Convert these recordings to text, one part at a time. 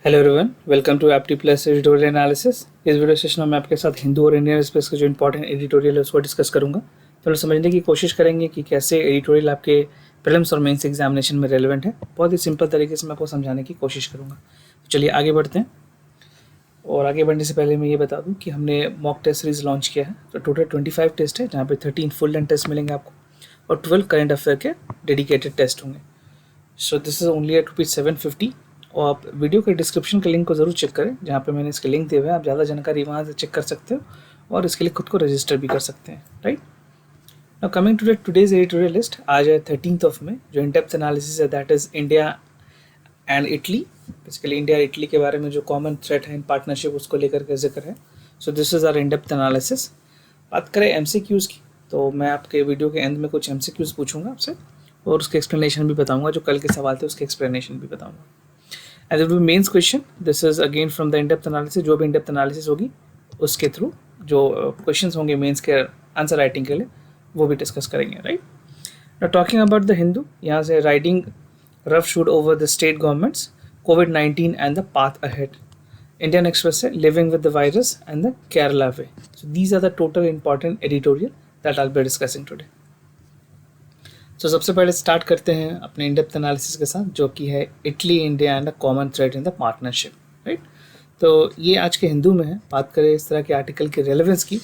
Hello everyone, welcome to Apti Plus editorial analysis. इस video session में मैं आपके साथ हिंदू और इंडियन स्पेस का जो इंपॉर्टेंट एडिटोरियल है उसको डिस्कस करूंगा। तो हम समझने की कोशिश करेंगे कि कैसे एडिटोरियल आपके प्रीलिम्स और मेंस एग्जामिनेशन में रेलेवेंट है। बहुत ही सिंपल तरीके से मैं आपको समझाने की कोशिश करूँगा। तो चलिए आगे बढ़ते हैं। और आगे बढ़ने से पहले मैं ये बता दूँ कि हमने मॉक टेस्ट सीरीज लॉन्च किया है। तो टोटल 25 टेस्ट है, जहाँ पे 13 फुल लेंथ टेस्ट मिलेंगे आपको और 12 करंट अफेयर के डेडिकेटेड टेस्ट होंगे। So this is only at ₹750। और आप वीडियो के डिस्क्रिप्शन के लिंक को ज़रूर चेक करें, जहाँ पे मैंने इसके लिंक दिए हुए हैं। आप ज़्यादा जानकारी वहाँ से चेक कर सकते हो और इसके लिए खुद को रजिस्टर भी कर सकते हैं, right. Now coming to today's editorial list, आज है 13 मई, जो इन डेप्थ एनालिसिस है that is India and Italy. Basically India और इटली के बारे में जो कॉमन थ्रेट है इन पार्टनरशिप, उसको लेकर के जिक्र है। So this is our in depth analysis. बात करें MCQs की, तो मैं आपके वीडियो के एंड में कुछ MCQs पूछूंगा आपसे और उसके एक्सप्लेनेशन भी बताऊंगा। जो कल के सवाल थे उसके एक्सप्लेनेशन भी बताऊंगा। And there will be mains question. This is again from the in depth analysis. जो भी इन डेप्थ एनालिसिस होगी उसके थ्रू जो क्वेश्चंस होंगे मेंस के आंसर राइटिंग के लिए, वो भी डिस्कस करेंगे, right. Now talking about the Hindu, यहाँ से riding roughshod over the state governments, COVID-19 and the path ahead. Indian Express है living with the virus and the Kerala way. So these are the total important editorial that I will be discussing today. तो सबसे पहले start करते हैं अपने इन depth analysis के साथ, जो कि है Italy India and the common thread in the partnership, right. तो ये आज के हिंदू में है। बात करें इस तरह के आर्टिकल की रेलेवेंस की,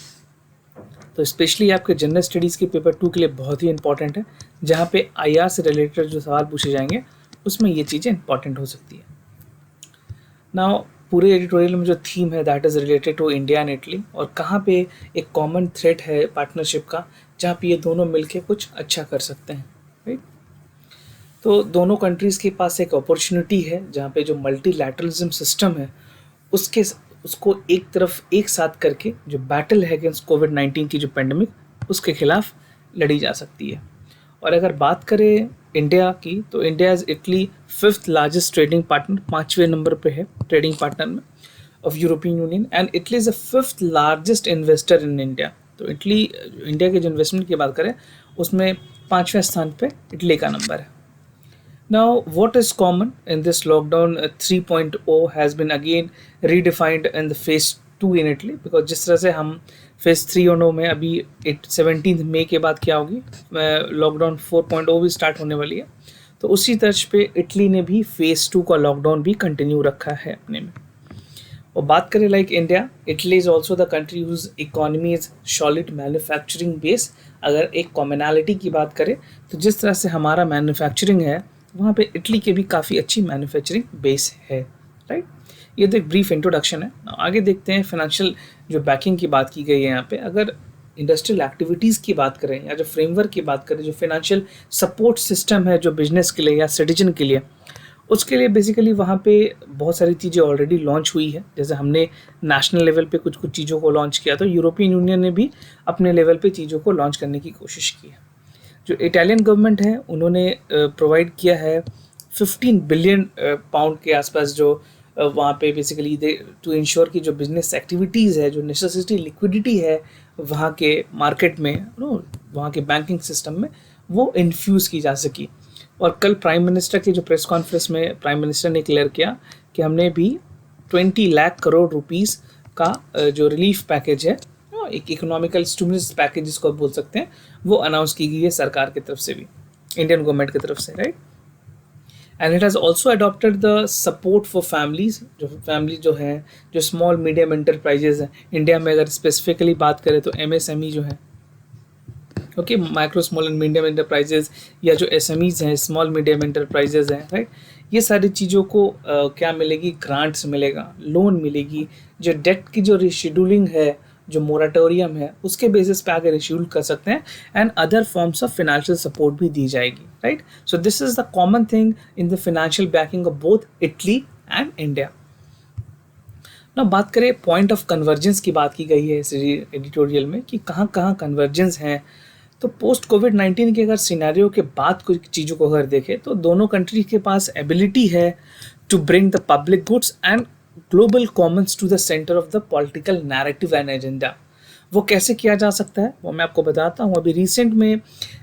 तो स्पेशली आपके जनरल स्टडीज़ के पेपर 2 के लिए बहुत ही इंपॉर्टेंट है, जहाँ पे IR से रिलेटेड जो सवाल पूछे जाएंगे उसमें ये चीज़ें इंपॉर्टेंट हो सकती है। नाउ पूरे एडिटोरियल में जो थीम है that is related to India and Italy, और कहाँ पे एक कॉमन थ्रेड है पार्टनरशिप का, जहाँ पे ये दोनों मिलके कुछ अच्छा कर सकते हैं, राइट। तो दोनों कंट्रीज़ के पास एक अपॉर्चुनिटी है, जहाँ पे जो मल्टीलैटरलिज्म सिस्टम है उसके उसको एक तरफ एक साथ करके जो बैटल है अगेंस्ट COVID-19 की जो पेंडेमिक, उसके खिलाफ लड़ी जा सकती है। और अगर बात करें इंडिया की, तो India is Italy 5th largest trading partner, 5वें नंबर पे है ट्रेडिंग पार्टनर में of European Union, and Italy is the 5th largest investor in India. तो इटली, इंडिया के जो इन्वेस्टमेंट की बात करें उसमें 5वें स्थान पे इटली का नंबर है। Now, what is common in this lockdown 3.0 has been again redefined in the phase 2 in Italy, because जिस तरह से हम phase 3.0 में अभी 17 मई के बाद क्या होगी, लॉकडाउन 4.0 भी स्टार्ट होने वाली है। तो उसी तर्ज पे इटली ने भी phase 2 का लॉकडाउन भी कंटिन्यू रखा है अपने में। और बात करें like India, Italy is also the country whose economy is solid manufacturing base. अगर एक कॉमनैलिटी की बात करें, तो जिस तरह से हमारा मैन्युफैक्चरिंग है, वहाँ पे इटली के भी काफ़ी अच्छी मैन्युफैक्चरिंग बेस है, राइट। ये तो एक ब्रीफ इंट्रोडक्शन है। आगे देखते हैं फाइनेंशियल जो बैकिंग की बात की गई है यहाँ पे। अगर इंडस्ट्रियल एक्टिविटीज़ की बात करें या जो फ्रेमवर्क की बात करें, जो फाइनेंशियल सपोर्ट सिस्टम है जो बिजनेस के लिए या सिटीजन के लिए, उसके लिए बेसिकली वहाँ पे बहुत सारी चीज़ें ऑलरेडी लॉन्च हुई है। जैसे हमने नेशनल लेवल पे कुछ कुछ चीज़ों को लॉन्च किया, तो यूरोपियन यूनियन ने भी अपने लेवल पे चीज़ों को लॉन्च करने की कोशिश की है। जो इटालियन गवर्नमेंट है उन्होंने प्रोवाइड किया है 15 बिलियन पाउंड के आसपास, जो वहाँ पे बेसिकली टू इंश्योर कि जो बिजनेस एक्टिविटीज़ है, जो नेसेसिटी लिक्विडिटी है वहाँ के मार्केट में, वहाँ के बैंकिंग सिस्टम में, वो इन्फ्यूज़ की जा सकी। और कल प्राइम मिनिस्टर की जो प्रेस कॉन्फ्रेंस में प्राइम मिनिस्टर ने क्लियर किया कि हमने भी 20 लाख करोड़ रुपीस का जो रिलीफ पैकेज है, एक इकोनॉमिकल स्टिमुलस पैकेज जिसको आप बोल सकते हैं, वो अनाउंस की गई है सरकार की तरफ से भी, इंडियन गवर्नमेंट की तरफ से, right. And it has also adopted the support for families. जो फैमिली जो है, जो स्मॉल मीडियम इंटरप्राइजेज हैं इंडिया में, अगर स्पेसिफिकली बात करें तो MSME जो है, okay, micro small and medium enterprises, या जो SMEs हैं, स्मॉल मीडियम इंटरप्राइजेज हैं, राइट। ये सारी चीज़ों को क्या मिलेगी, ग्रांट्स मिलेगा, लोन मिलेगी। जो डेट की जो रिशेड्यूलिंग है, जो मोराटोरियम है, उसके बेसिस पे आगे रिशेड्यूल कर सकते हैं, and other forms of financial support भी दी जाएगी, right. So this is the common thing in the financial backing of both Italy and India. ना बात करें पॉइंट ऑफ कन्वर्जेंस की, बात की गई है इस एडिटोरियल में कि कहाँ कहाँ कन्वर्जेंस हैं। तो पोस्ट COVID-19 के अगर सिनेरियो के बाद कुछ चीज़ों को अगर देखें, तो दोनों कंट्री के पास एबिलिटी है to bring the public goods and global commons to the centre of the political narrative and agenda. वो कैसे किया जा सकता है वो मैं आपको बताता हूँ। अभी रिसेंट में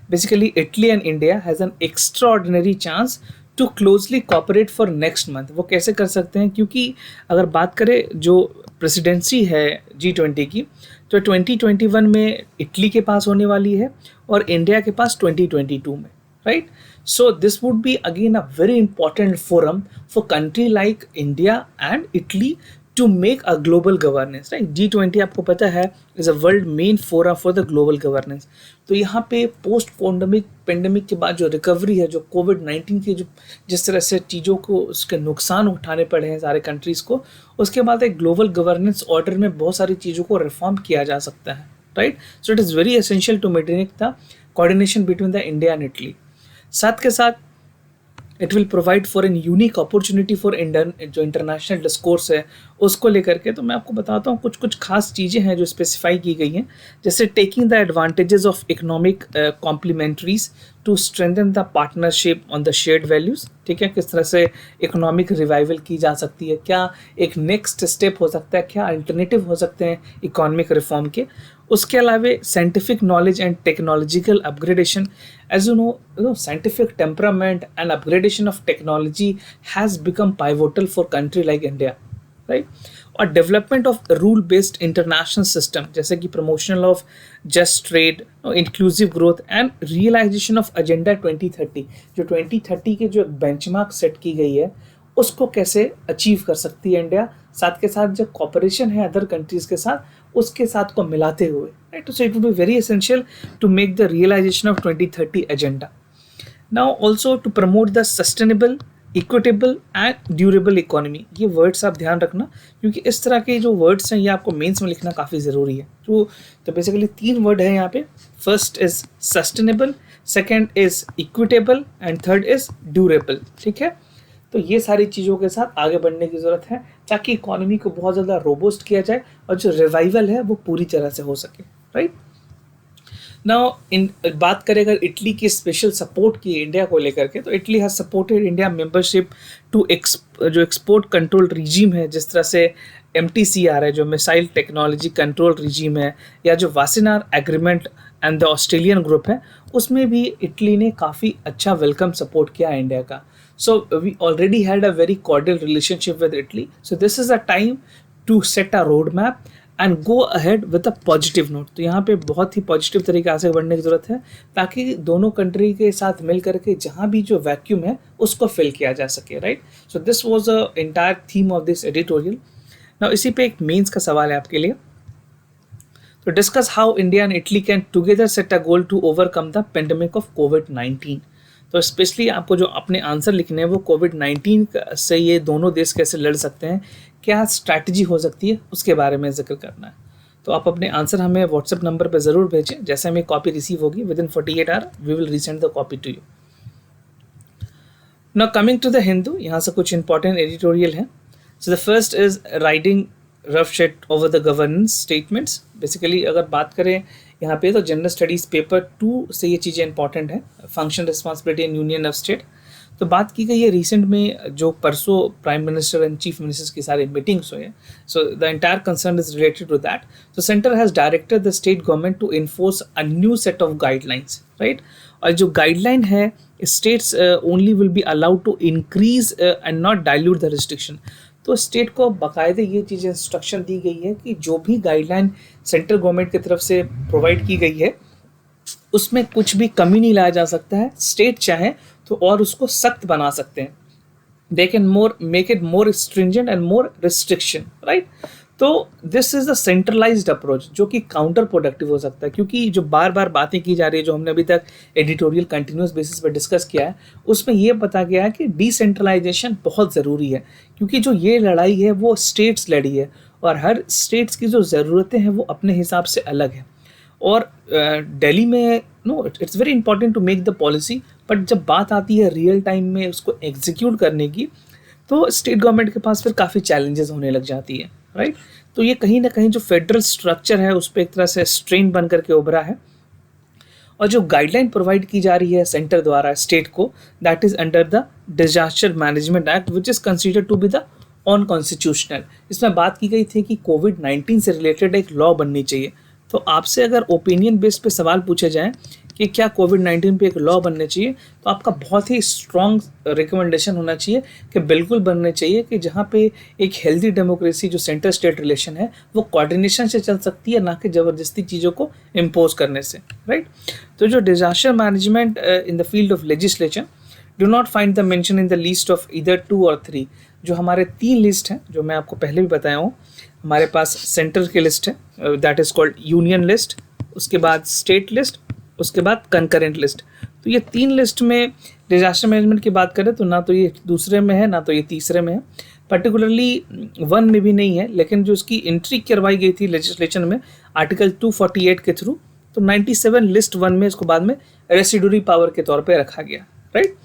basically Italy and India has an extraordinary chance to closely cooperate for next month. वो कैसे कर सकते हैं, क्योंकि अगर बात करें जो प्रेसिडेंसी है G20 की, तो 2021 में इटली के पास होने वाली है और इंडिया के पास 2022 में, right. So this would be again a very important forum for country like India and Italy to make a global governance, right. G20 आपको पता है is a world main forum for the global governance. तो यहाँ पे post pandemic के बाद जो recovery है, जो कोविड-19 की जो जिस तरह से चीज़ों को उसके नुकसान उठाने पड़े हैं सारे कंट्रीज़ को, उसके बाद एक ग्लोबल गवर्नेंस ऑर्डर में बहुत सारी चीज़ों को रिफॉर्म किया जा सकता है, right. So it is very essential to maintain the coordination between the India and Italy. साथ के साथ it will provide for an unique opportunity for जो इंटरनेशनल डिस्कोर्स है उसको लेकर के। तो मैं आपको बताता हूँ कुछ खास चीज़ें हैं जो स्पेसिफाई की गई हैं, जैसे taking the advantages of economic complementarities to strengthen the partnership on the shared values, ठीक है। किस तरह से इकोनॉमिक रिवाइवल की जा सकती है, क्या एक नेक्स्ट स्टेप हो सकता है, क्या अल्टरनेटिव हो सकते हैं इकोनॉमिक रिफॉर्म के। उसके अलावा scientific knowledge and technological upgradation, as you know, scientific temperament and upgradation of technology has become pivotal for country like India, right। और development of rule based international system, जैसे कि promotional of just trade, inclusive growth and realization of agenda 2030। जो 2030 के जो benchmark set की गई है उसको कैसे अचीव कर सकती है इंडिया, साथ के साथ जो कॉपरेशन है अदर कंट्रीज के साथ उसके साथ को मिलाते हुए, right. So it would be very essential to make the realization of 2030 agenda. Now also to promote the sustainable, equitable and durable economy. ये वर्ड्स आप ध्यान रखना, क्योंकि इस तरह के जो वर्ड्स हैं ये आपको मेंस में लिखना काफ़ी ज़रूरी है। तो बेसिकली 3 वर्ड है यहाँ पे। First is sustainable, second is equitable and third is durable, ठीक है। तो ये सारी चीज़ों के साथ आगे बढ़ने की ज़रूरत है ताकि इकोनॉमी को बहुत ज़्यादा रोबोस्ट किया जाए और जो रिवाइवल है वो पूरी तरह से हो सके, राइट। नाउ इन बात करें अगर इटली की स्पेशल सपोर्ट की इंडिया को लेकर के, तो Italy has supported India membership to जो एक्सपोर्ट कंट्रोल रिजीम है, जिस तरह से MTCR है जो मिसाइल टेक्नोलॉजी कंट्रोल रिजीम है, या जो Wassenaar agreement and the Australian group है, उसमें भी इटली ने काफ़ी अच्छा वेलकम सपोर्ट किया इंडिया का। So we already had a very cordial relationship with Italy. So this is a time to set a roadmap and go ahead with a positive note. तो यहाँ पे बहुत ही पॉजिटिव तरीके से बढ़ने की ज़रूरत है ताकि दोनों कंट्री के साथ मिल करके जहाँ भी जो वैक्यूम है उसको फिल किया जा सके, right. So this was a entire theme of this editorial. Now इसी पे एक मेंस का सवाल है आपके लिए। तो discuss how India and Italy can together set a goal to overcome the pandemic of कोविड-19। तो स्पेशली आपको जो अपने आंसर लिखने हैं वो कोविड-19 से ये दोनों देश कैसे लड़ सकते हैं, क्या स्ट्रैटेजी हो सकती है, उसके बारे में जिक्र करना है। तो आप अपने आंसर हमें व्हाट्सएप नंबर पर ज़रूर भेजें। जैसे हमें कॉपी रिसीव होगी within 48 hour we will resend the copy to you. Now coming to the Hindu, यहाँ से कुछ इंपॉर्टेंट एडिटोरियल है। So the first is writing roughshod over the governance statements. Basically अगर बात करें यहाँ पे तो जनरल स्टडीज़ पेपर 2 से ये चीज़ें इंपॉर्टेंट है, function responsibility and union of state. तो बात की गई है रिसेंट में जो परसों prime minister and chief ministers की सारी मीटिंग्स हुए हैं। So the entire concern is related to that. So centre has directed the state government to enforce a new set of guidelines, right. और जो गाइडलाइन है states only will be allowed to increase and not dilute the restriction. तो state को बाकायदे ये चीज़ instruction दी गई है कि जो भी गाइडलाइन सेंट्रल गवर्नमेंट की तरफ से प्रोवाइड की गई है उसमें कुछ भी कमी नहीं लाया जा सकता है। स्टेट चाहे तो और उसको सख्त बना सकते हैं। They can make it more stringent and more restriction, right. तो this is the centralised approach जो कि काउंटर प्रोडक्टिव हो सकता है, क्योंकि जो बार बार बातें की जा रही है जो हमने अभी तक एडिटोरियल कंटिन्यूस बेसिस पर डिस्कस किया है उसमें ये पता गया है कि डिसेंट्रलाइजेशन बहुत ज़रूरी है, क्योंकि जो ये लड़ाई है वो स्टेट्स लड़ी है और हर स्टेट्स की जो ज़रूरतें हैं वो अपने हिसाब से अलग है। और दिल्ली में it's very important to make the policy, but जब बात आती है रियल टाइम में उसको एग्जीक्यूट करने की तो स्टेट गवर्नमेंट के पास फिर काफ़ी चैलेंजेस होने लग जाती है, राइट। तो ये कहीं ना कहीं जो फेडरल स्ट्रक्चर है उस पर एक तरह से स्ट्रेन बन करके उभरा है। और जो गाइडलाइन प्रोवाइड की जा रही है सेंटर द्वारा स्टेट को, that is under the disaster management act which is considered to be the unconstitutional. इसमें बात की गई थी कि कोविड-19 से रिलेटेड एक लॉ बननी चाहिए। तो आपसे अगर ओपिनियन बेस पे सवाल पूछे जाएँ कि क्या कोविड-19 पे एक लॉ बनने चाहिए, तो आपका बहुत ही स्ट्रॉन्ग रिकमेंडेशन होना चाहिए कि बिल्कुल बनने चाहिए कि जहाँ पे एक हेल्दी डेमोक्रेसी जो सेंटर स्टेट रिलेशन है वो कोऑर्डिनेशन से चल सकती है, ना कि ज़बरदस्ती चीज़ों को इम्पोज करने से, राइट। तो जो disaster management in the field of legislation do not find the mention in the list of either 2 और 3। जो हमारे 3 लिस्ट हैं जो मैं आपको पहले भी बताया हूँ, हमारे पास सेंटर की लिस्ट है that is called union list, उसके बाद स्टेट लिस्ट, उसके बाद कंकरेंट लिस्ट। तो ये 3 लिस्ट में डिजास्टर मैनेजमेंट की बात करें तो ना तो ये दूसरे में है ना तो ये तीसरे में है, पर्टिकुलरली 1 में भी नहीं है, लेकिन जो इसकी एंट्री करवाई गई थी लेजिस्लेशन में आर्टिकल 248 के थ्रू, तो 97 लिस्ट 1 में इसको बाद में रेसिडुअरी पावर के तौर पे रखा गया, राइट।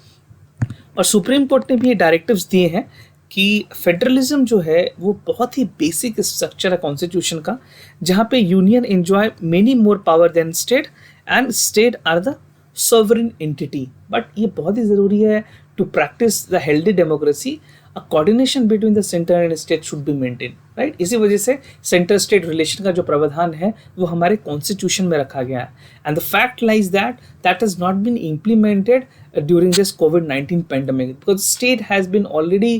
और सुप्रीम कोर्ट ने भी ये डायरेक्टिव्स दिए हैं कि फेडरलिज्म जो है वो बहुत ही बेसिक स्ट्रक्चर है कॉन्स्टिट्यूशन का, जहाँ पे union enjoy many more power than state and state are the sovereign entity. But ये बहुत ही ज़रूरी है to practice the healthy democracy, a coordination between the centre and state should be maintain, right. इसी वजह से सेंटर स्टेट रिलेशन का जो प्रावधान है वो हमारे कॉन्स्टिट्यूशन में रखा गया है, and the fact lies that that has not been implemented during this COVID-19 pandemic, because state has been already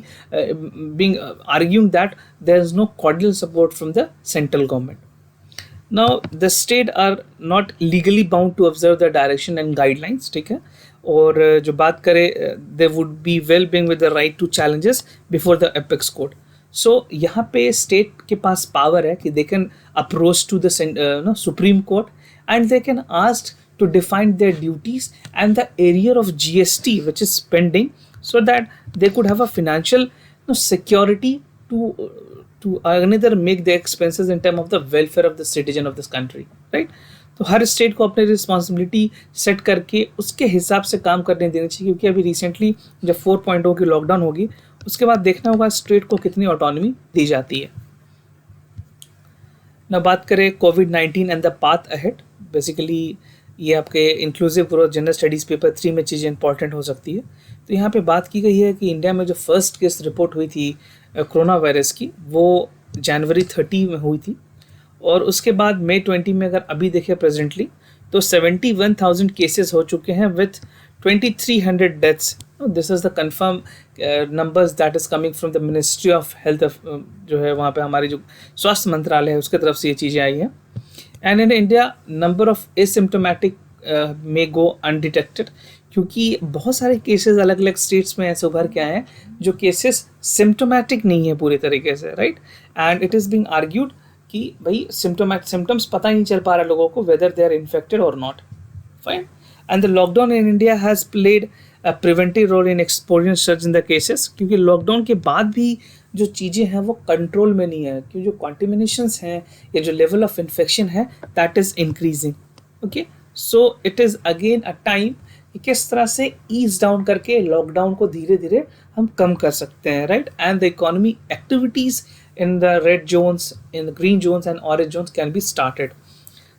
being arguing that there is no cordial support from the central government. Now the state are not legally bound to observe the direction and guidelines, ठीक है। और जो बात करें they would be well being with the right to challenges before the apex court. So यहाँ पे state के पास power है कि they can approach to the Supreme Court and they can ask to define their duties and the area of GST which is pending, so that they could have a financial security to another make the expenses in terms of the welfare of the citizen of this country, right। तो हर state को अपनी responsibility set करके उसके हिसाब से काम करने देनी चाहिए, क्योंकि अभी रिसेंटली जब 4.0 की लॉकडाउन होगी उसके बाद देखना होगा स्टेट को कितनी ऑटोनॉमी दी जाती है। ना बात करें कोविड-19 and the path ahead, basically ये आपके inclusive growth general studies paper 3 में चीज़ें इंपॉर्टेंट हो सकती है। तो यहाँ पे बात की गई है कि इंडिया में जो फर्स्ट केस रिपोर्ट हुई थी कोरोना वायरस की वो जनवरी 30 में हुई थी, और उसके बाद मई 20 में अगर अभी देखें प्रेजेंटली तो 71,000 केसेस हो चुके हैं with 2300 deaths. This is the confirm numbers that is coming from the ministry of health, जो है वहाँ पे हमारी जो स्वास्थ्य मंत्रालय है उसकी तरफ से ये चीज़ें आई हैं। And in India number of asymptomatic may go undetected, क्योंकि बहुत सारे केसेस अलग अलग स्टेट्स में ऐसे उभर के आए हैं जो केसेस सिम्टोमेटिक नहीं है पूरी तरीके से, right. And it is being argued कि भाई सिम्टम्स पता ही नहीं चल पा रहा लोगों को वेदर दे आर इन्फेक्टेड और not, fine. And the lockdown in India has played a preventive role in exposing search in the cases, क्योंकि लॉकडाउन के बाद भी जो चीज़ें हैं वो कंट्रोल में नहीं है, क्योंकि जो कॉन्टिमिनेशंस हैं या जो लेवल ऑफ इन्फेक्शन है that is increasing, okay. So it is again a time कि किस तरह से ईज डाउन करके लॉकडाउन को धीरे धीरे हम कम कर सकते हैं, right. And the economy activities in the red zones, in the green zones and orange zones can be started.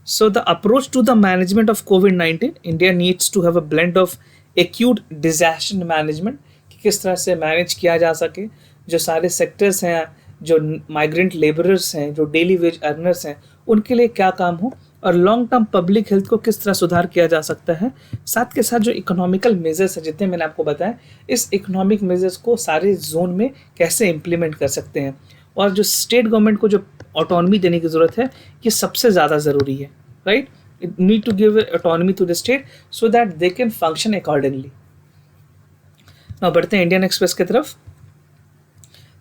So the approach to the management of COVID-19, India needs to have a blend of acute disaster management, कि किस तरह से manage किया जा सके, जो सारे sectors हैं, जो माइग्रेंट लेबरर्स हैं, जो डेली वेज अर्नर्स हैं, उनके लिए क्या काम हो, और लॉन्ग टर्म पब्लिक हेल्थ को किस तरह सुधार किया जा सकता है। साथ के साथ जो इकोनॉमिकल मेजर्स है जितने मैंने आपको बताया, इस इकोनॉमिक मेजर्स को सारे जोन में कैसे इम्प्लीमेंट कर सकते हैं, और जो स्टेट गवर्नमेंट को जो ऑटोनॉमी देने की ज़रूरत है ये सबसे ज़्यादा ज़रूरी है, right. It need to give autonomy to the state so that they can function accordingly. Now बढ़ते हैं इंडियन एक्सप्रेस की तरफ।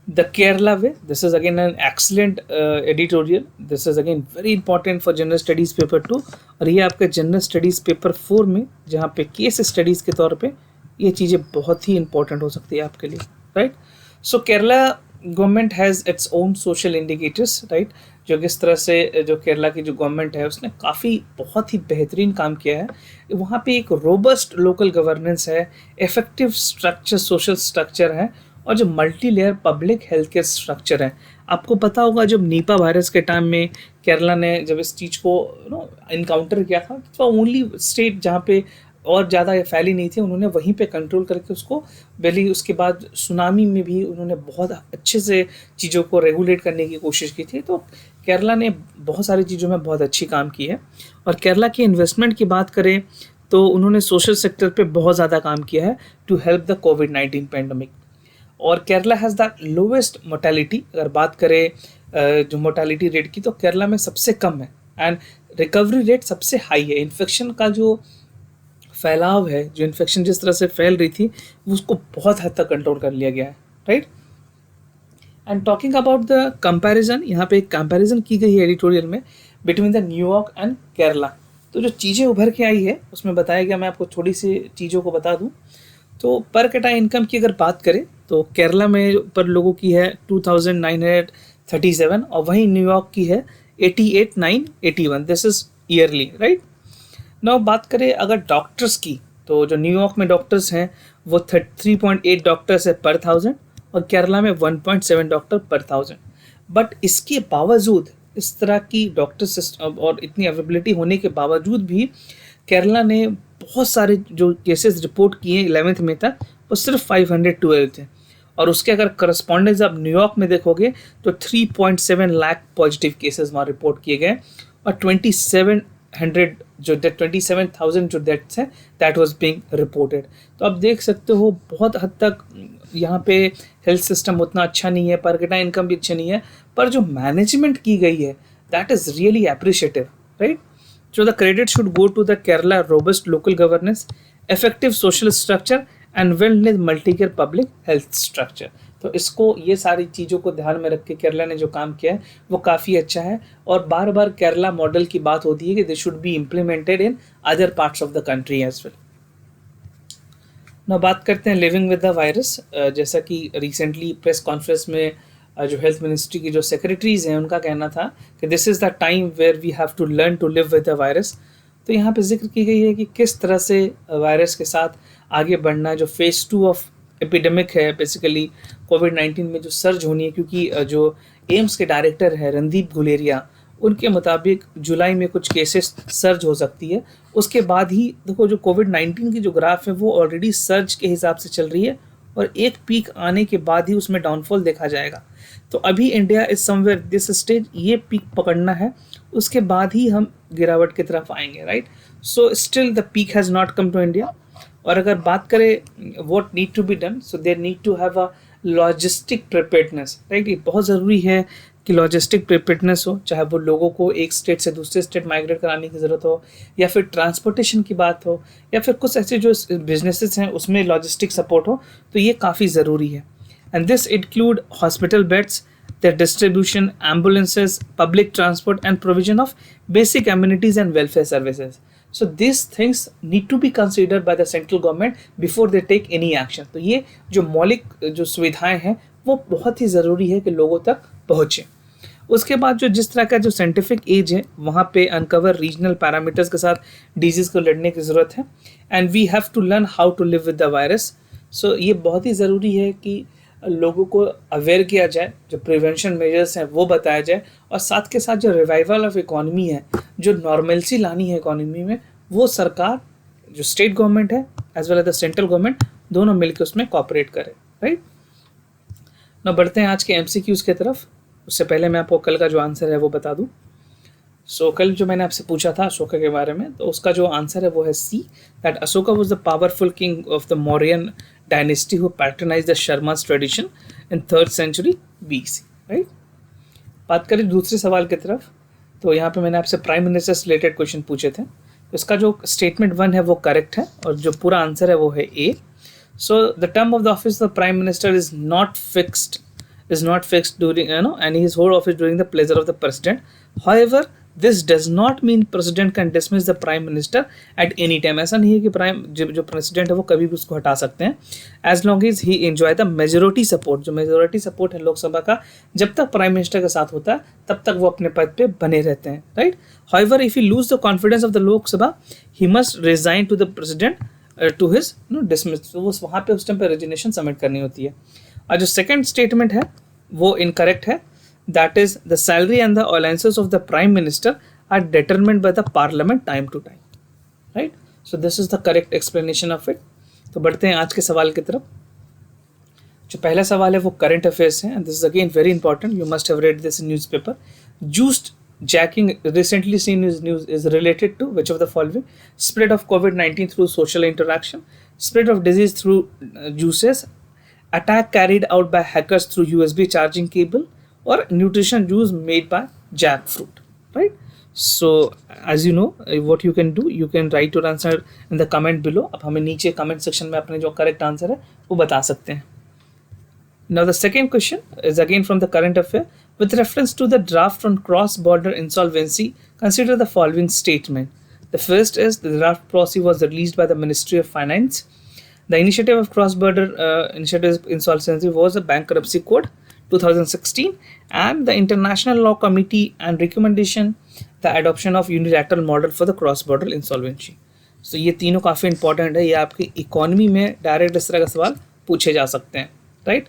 The Kerala way, this is again an excellent editorial, this is again very important for general studies paper 2, और ये आपके general studies paper 4 में जहाँ पे केस स्टडीज़ के तौर पे ये चीज़ें बहुत ही इंपॉर्टेंट हो सकती है आपके लिए, right. So Kerala government has its own social indicators, right, जो किस तरह से जो केरला की जो गवर्नमेंट है उसने काफ़ी बहुत ही बेहतरीन काम किया है। वहाँ पे एक रोबस्ट लोकल गवर्नेंस है, इफेक्टिव स्ट्रक्चर सोशल स्ट्रक्चर है, और जो multi layer public health care structure है। आपको पता होगा जब नीपा वायरस के टाइम में केरला ने जब इस चीज़ को इनकाउंटर किया था, तो ओनली स्टेट जहाँ पे और ज़्यादा फैली नहीं थी, उन्होंने वहीं पे कंट्रोल करके उसको पहले, उसके बाद सुनामी में भी उन्होंने बहुत अच्छे से चीज़ों को रेगुलेट करने की कोशिश की थी। तो केरला ने बहुत सारी चीज़ों में बहुत अच्छी काम की है। और केरला की इन्वेस्टमेंट की बात करें तो उन्होंने सोशल सेक्टर पे बहुत ज़्यादा काम किया है टू हेल्प द कोविड-19 पैंडमिक। और Kerala has the lowest mortality, अगर बात करें जो मोर्टेलिटी रेट की, तो केरला में सबसे कम है एंड रिकवरी रेट सबसे हाई है। इन्फेक्शन का जो फैलाव है, जो इन्फेक्शन जिस तरह से फैल रही थी, वो उसको बहुत हद तक कंट्रोल कर लिया गया है, right. And talking about the comparison, यहाँ पे एक कंपैरिजन की गई है एडिटोरियल में between the New York and Kerala. तो जो चीज़ें उभर के आई है उसमें बताया गया, मैं आपको थोड़ी सी चीज़ों को बता दूँ। तो पर कैपिटा इनकम की अगर बात करें तो केरला में पर लोगों की है 2937 और वहीं न्यूयॉर्क की है 88,981। This is yearly, right. Now बात करें अगर डॉक्टर्स की, तो जो न्यूयॉर्क में डॉक्टर्स हैं वो 3.8 डॉक्टर्स है पर 1000 और केरला में 1.7 डॉक्टर पर 1000। बट इसके बावजूद, इस तरह की डॉक्टर सिस्टम और इतनी अवेलेबिलिटी होने के बावजूद भी केरला ने बहुत सारे जो केसेस रिपोर्ट किए 11th में तक, वो सिर्फ 512 थे। और उसके अगर करस्पॉन्डेंस आप न्यूयॉर्क में देखोगे तो 3.7 लाख पॉजिटिव केसेस वहाँ रिपोर्ट किए गए और 27,000 जो डेथ्स हैं दैट वाज बीइंग रिपोर्टेड। तो आप देख सकते हो बहुत हद तक यहाँ पे हेल्थ सिस्टम उतना अच्छा नहीं है, पर कैपिटा इनकम भी अच्छी नहीं है, पर जो मैनेजमेंट की गई है that is really appreciative, right. So the credit should go to the Kerala robust local governance, effective social structure and well-knit multi-care public health structure। तो इसको, ये सारी चीज़ों को ध्यान में रख के केरला ने जो काम किया है वो काफ़ी अच्छा है। और बार बार केरला मॉडल की बात होती है कि they should be implemented in other parts of the country as well. ना बात करते हैं लिविंग विद द वायरस। जैसा कि रिसेंटली प्रेस कॉन्फ्रेंस में जो हेल्थ मिनिस्ट्री की जो सेक्रेटरीज हैं उनका कहना था कि this is the time where we have to learn to live with the virus. तो यहाँ पे जिक्र की गई है कि किस तरह से वायरस के साथ आगे बढ़ना, जो फेज़ 2 ऑफ एपिडेमिक है बेसिकली कोविड-19 में जो सर्ज होनी है, क्योंकि जो एम्स के डायरेक्टर है रणदीप गुलेरिया, उनके मुताबिक जुलाई में कुछ केसेस सर्ज हो सकती है। उसके बाद ही देखो जो कोविड-19 की जो ग्राफ है वो ऑलरेडी सर्ज के हिसाब से चल रही है और एक पीक आने के बाद ही उसमें डाउनफॉल देखा जाएगा। तो अभी India is somewhere this stage, ये पीक पकड़ना है, उसके बाद ही हम गिरावट की तरफ आएंगे, right. So still the peak has not come to India. और अगर बात करें what need to be done, so there need to have a logistic preparedness, right. ये बहुत ज़रूरी है कि लॉजिस्टिक प्रिपेयर्डनेस हो, चाहे वो लोगों को एक स्टेट से दूसरे स्टेट माइग्रेट कराने की ज़रूरत हो, या फिर ट्रांसपोर्टेशन की बात हो, या फिर कुछ ऐसे जो बिजनेसेस हैं उसमें लॉजिस्टिक सपोर्ट हो, तो ये काफ़ी ज़रूरी है। And this include hospital beds, their distribution, ambulances, public transport and provision of basic amenities and welfare services. So these things need to be considered by the central government before they take any action. तो ये जो मौलिक जो सुविधाएं हैं वो बहुत ही ज़रूरी है कि लोगों तक पहुँचे। उसके बाद जो जिस तरह का जो साइंटिफिक एज है वहाँ पे अनकवर रीजनल पैरामीटर्स के साथ डिजीज़ को लड़ने की ज़रूरत है। And we have to learn how to live with the virus. So ये बहुत ही ज़रूरी है कि लोगों को अवेयर किया जाए, जो प्रिवेंशन मेजर्स हैं वो बताया जाए, और साथ के साथ जो रिवाइवल ऑफ इकोनॉमी है, जो नॉर्मलसी लानी है इकोनॉमी में, वो सरकार, जो स्टेट गवर्नमेंट है as well as the central government, दोनों मिलकर उसमें कोऑपरेट करें, राइट। ना बढ़ते हैं आज के एमसीक्यूज़ की तरफ। उससे पहले मैं आपको कल का जो आंसर है वो बता दूं। सो कल जो मैंने आपसे पूछा था अशोका के बारे में, तो उसका जो आंसर है वो है C, that Ashoka was the powerful king of the Mauryan dynasty who patronised the Sharmas tradition in 3rd century BC, right. बात करें दूसरे सवाल की तरफ, तो यहाँ पे मैंने आपसे प्राइम मिनिस्टर से रिलेटेड क्वेश्चन पूछे थे। तो इसका जो स्टेटमेंट 1 है वो करेक्ट है और जो पूरा आंसर है वो है A. So the term of the office of the prime minister is not fixed during and his whole office during the pleasure of the president. However, this does not mean president can dismiss the prime minister at any time. ऐसा नहीं है कि जो president है वो कभी भी उसको हटा सकते हैं, as long as he enjoy the majority support। जो majority support है लोकसभा का, जब तक प्राइम मिनिस्टर के साथ होता है तब तक वो अपने पद पे बने रहते हैं, right. However, if he lose the confidence of the लोक सभा, he must resign to the president to his dismiss। तो वो वहाँ पे उस टाइम पे रेजिग्नेशन सबमिट करनी होती है। और जो सेकंड स्टेटमेंट है वो इनकरेक्ट है, that is the salary and the allowances of the prime minister are determined by the parliament time to time, right. So this is the correct explanation of it. तो बढ़ते हैं आज के सवाल की तरफ। जो पहला सवाल है वो करंट अफेयर्स है, and this is again very important, you must have read this in newspaper. jacking recently seen in news is related to which of the following? Spread of COVID-19 through social interaction, spread of disease through juices, attack carried out by hackers through USB charging cable, or nutrition juice made by jackfruit, right? So as you know, what you can do, you can write your answer in the comment below. अब हमें नीचे comment section में अपने जो correct answer है वो बता सकते हैं. Now the second question is again from the current affair. With reference to the draft on cross-border insolvency, consider the following statement. The first is the draft policy was released by the Ministry of Finance. The initiative of cross-border initiative insolvency was a bankruptcy code 2016 and the International Law Committee and recommendation the adoption of unilateral model for the cross-border insolvency. So ये तीनों काफ़ी important है, ये आपकी economy में direct इस तरह का सवाल पूछे जा सकते हैं, राइट?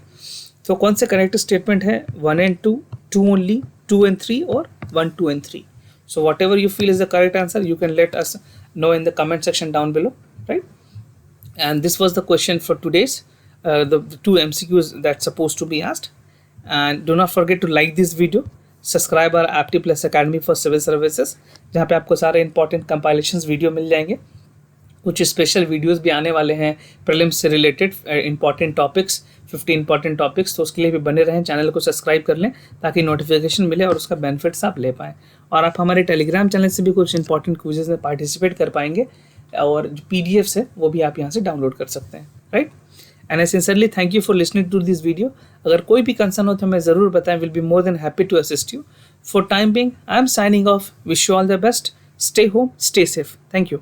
तो कौन से करेक्ट स्टेटमेंट है? 1 and 2, 2 only, 2 and 3 और 1, 2 and 3. So whatever you feel is the correct answer, you can let us know in the comment section down below, right? And this was the question for today's the 2 MCQs that's supposed to be asked. And do not forget to like this video, subscribe our Apti Plus Academy for Civil Services, जहाँ पे आपको सारे important compilations video मिल जाएंगे. कुछ special videos भी आने वाले हैं प्रीलिम्स से related important topics, 50 important topics. तो उसके लिए भी बने रहें, चैनल को सब्सक्राइब कर लें ताकि नोटिफिकेशन मिले और उसका बेनिफिट्स आप ले पाएँ. और आप हमारे टेलीग्राम चैनल से भी कुछ इंपॉर्टेंट क्विजेज में पार्टिसिपेट कर पाएंगे और जो PDFs है वो भी आप यहाँ से डाउनलोड कर सकते हैं, right? And I sincerely thank you for listening to this video. अगर कोई भी कंसर्न हो तो हमें ज़रूर बताएं, will be more than happy to assist you. For time being I am signing off. Wish you all the best. Stay home, stay safe. Thank you.